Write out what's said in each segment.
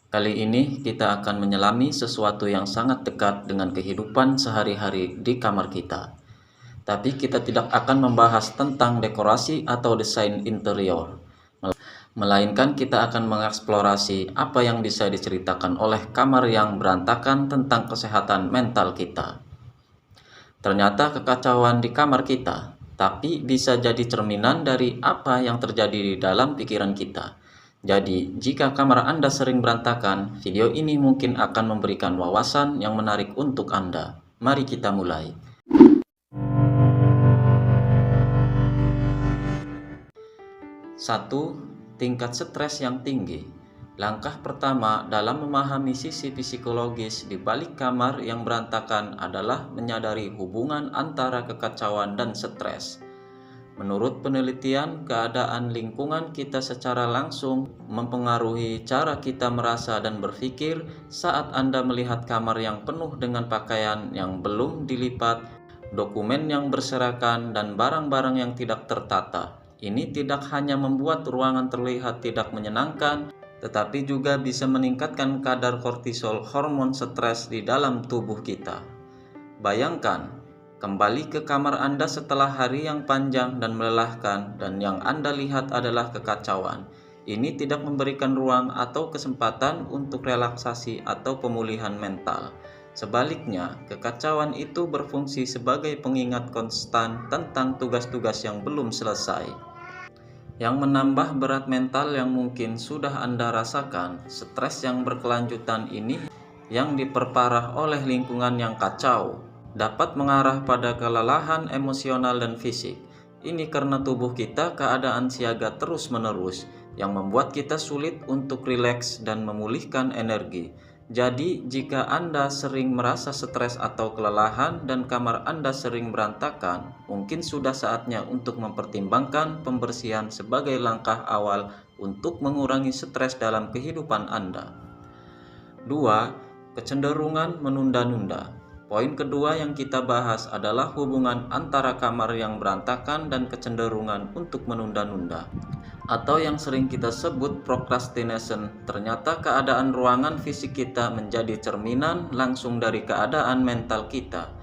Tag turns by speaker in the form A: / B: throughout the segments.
A: Kali ini kita akan menyelami sesuatu yang sangat dekat dengan kehidupan sehari-hari di kamar kita. Tapi kita tidak akan membahas tentang dekorasi atau desain interior, melainkan kita akan mengeksplorasi apa yang bisa diceritakan oleh kamar yang berantakan tentang kesehatan mental kita. Ternyata kekacauan di kamar kita, tapi bisa jadi cerminan dari apa yang terjadi di dalam pikiran kita. Jadi, jika kamar Anda sering berantakan, video ini mungkin akan memberikan wawasan yang menarik untuk Anda. Mari kita mulai. 1. Tingkat stres yang tinggi. Langkah pertama dalam memahami sisi psikologis di balik kamar yang berantakan adalah menyadari hubungan antara kekacauan dan stres. Menurut penelitian, keadaan lingkungan kita secara langsung mempengaruhi cara kita merasa dan berpikir saat Anda melihat kamar yang penuh dengan pakaian yang belum dilipat, dokumen yang berserakan, dan barang-barang yang tidak tertata. Ini tidak hanya membuat ruangan terlihat tidak menyenangkan, tetapi juga bisa meningkatkan kadar kortisol, hormon stres di dalam tubuh kita. Bayangkan, kembali ke kamar Anda setelah hari yang panjang dan melelahkan, dan yang Anda lihat adalah kekacauan. Ini tidak memberikan ruang atau kesempatan untuk relaksasi atau pemulihan mental. Sebaliknya, kekacauan itu berfungsi sebagai pengingat konstan tentang tugas-tugas yang belum selesai, yang menambah berat mental yang mungkin sudah Anda rasakan. Stres yang berkelanjutan ini, yang diperparah oleh lingkungan yang kacau, dapat mengarah pada kelelahan emosional dan fisik. Ini karena tubuh kita keadaan siaga terus-menerus, yang membuat kita sulit untuk rileks dan memulihkan energi. Jadi, jika Anda sering merasa stres atau kelelahan dan kamar Anda sering berantakan, mungkin sudah saatnya untuk mempertimbangkan pembersihan sebagai langkah awal untuk mengurangi stres dalam kehidupan Anda. 2. Kecenderungan menunda-nunda. Poin kedua yang kita bahas adalah hubungan antara kamar yang berantakan dan kecenderungan untuk menunda-nunda, atau yang sering kita sebut procrastination. Ternyata keadaan ruangan fisik kita menjadi cerminan langsung dari keadaan mental kita,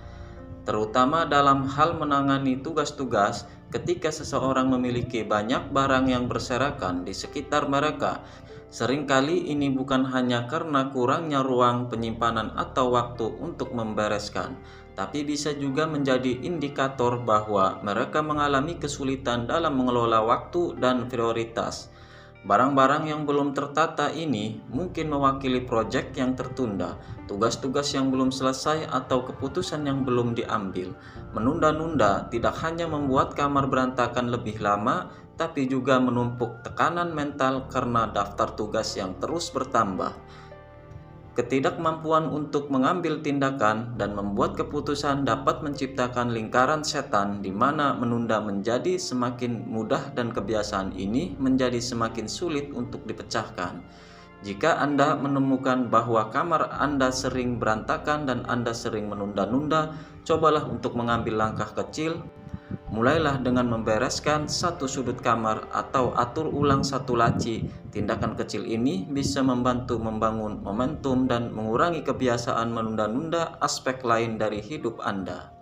A: terutama dalam hal menangani tugas-tugas. Ketika seseorang memiliki banyak barang yang berserakan di sekitar mereka, seringkali ini bukan hanya karena kurangnya ruang penyimpanan atau waktu untuk membereskan, tapi bisa juga menjadi indikator bahwa mereka mengalami kesulitan dalam mengelola waktu dan prioritas. Barang-barang yang belum tertata ini mungkin mewakili proyek yang tertunda, tugas-tugas yang belum selesai, atau keputusan yang belum diambil. Menunda-nunda tidak hanya membuat kamar berantakan lebih lama, tapi juga menumpuk tekanan mental karena daftar tugas yang terus bertambah. Ketidakmampuan untuk mengambil tindakan dan membuat keputusan dapat menciptakan lingkaran setan di mana menunda menjadi semakin mudah dan kebiasaan ini menjadi semakin sulit untuk dipecahkan. Jika Anda menemukan bahwa kamar Anda sering berantakan dan Anda sering menunda-nunda, cobalah untuk mengambil langkah kecil. Mulailah dengan membereskan satu sudut kamar atau atur ulang satu laci. Tindakan kecil ini bisa membantu membangun momentum dan mengurangi kebiasaan menunda-nunda aspek lain dari hidup Anda.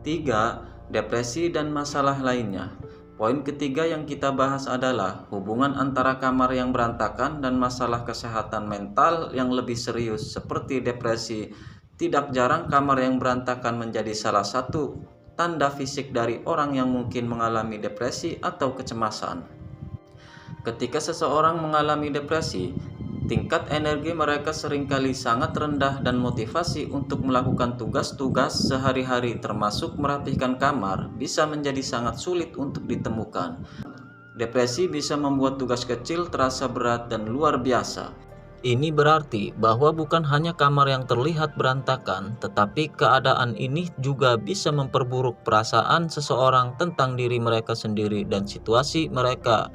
A: 3. Depresi dan masalah lainnya. Poin ketiga yang kita bahas adalah hubungan antara kamar yang berantakan dan masalah kesehatan mental yang lebih serius seperti depresi. Tidak jarang kamar yang berantakan menjadi salah satu tanda fisik dari orang yang mungkin mengalami depresi atau kecemasan. Ketika seseorang mengalami depresi, tingkat energi mereka seringkali sangat rendah dan motivasi untuk melakukan tugas-tugas sehari-hari termasuk merapihkan kamar bisa menjadi sangat sulit untuk ditemukan. Depresi bisa membuat tugas kecil terasa berat dan luar biasa. Ini berarti bahwa bukan hanya kamar yang terlihat berantakan, tetapi keadaan ini juga bisa memperburuk perasaan seseorang tentang diri mereka sendiri dan situasi mereka.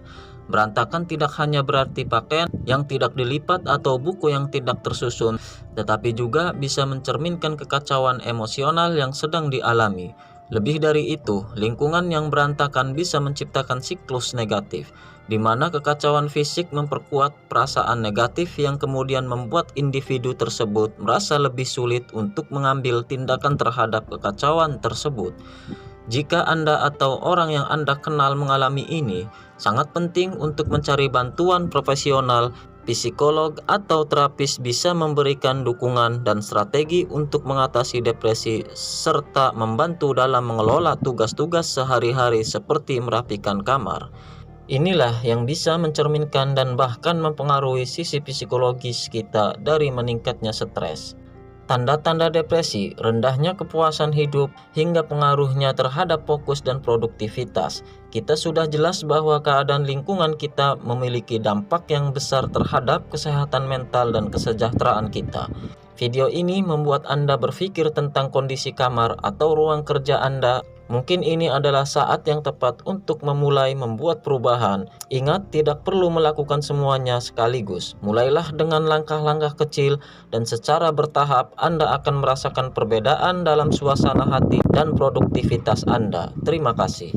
A: Berantakan tidak hanya berarti pakaian yang tidak dilipat atau buku yang tidak tersusun, tetapi juga bisa mencerminkan kekacauan emosional yang sedang dialami. Lebih dari itu, lingkungan yang berantakan bisa menciptakan siklus negatif, di mana kekacauan fisik memperkuat perasaan negatif yang kemudian membuat individu tersebut merasa lebih sulit untuk mengambil tindakan terhadap kekacauan tersebut. Jika Anda atau orang yang Anda kenal mengalami ini, sangat penting untuk mencari bantuan profesional. Psikolog atau terapis bisa memberikan dukungan dan strategi untuk mengatasi depresi serta membantu dalam mengelola tugas-tugas sehari-hari seperti merapikan kamar. Inilah yang bisa mencerminkan dan bahkan mempengaruhi sisi psikologis kita dari meningkatnya stres. Tanda-tanda depresi, rendahnya kepuasan hidup, hingga pengaruhnya terhadap fokus dan produktivitas. Kita sudah jelas bahwa keadaan lingkungan kita memiliki dampak yang besar terhadap kesehatan mental dan kesejahteraan kita. Video ini membuat Anda berpikir tentang kondisi kamar atau ruang kerja Anda. Mungkin ini adalah saat yang tepat untuk memulai membuat perubahan. Ingat, tidak perlu melakukan semuanya sekaligus. Mulailah dengan langkah-langkah kecil dan secara bertahap Anda akan merasakan perbedaan dalam suasana hati dan produktivitas Anda. Terima kasih.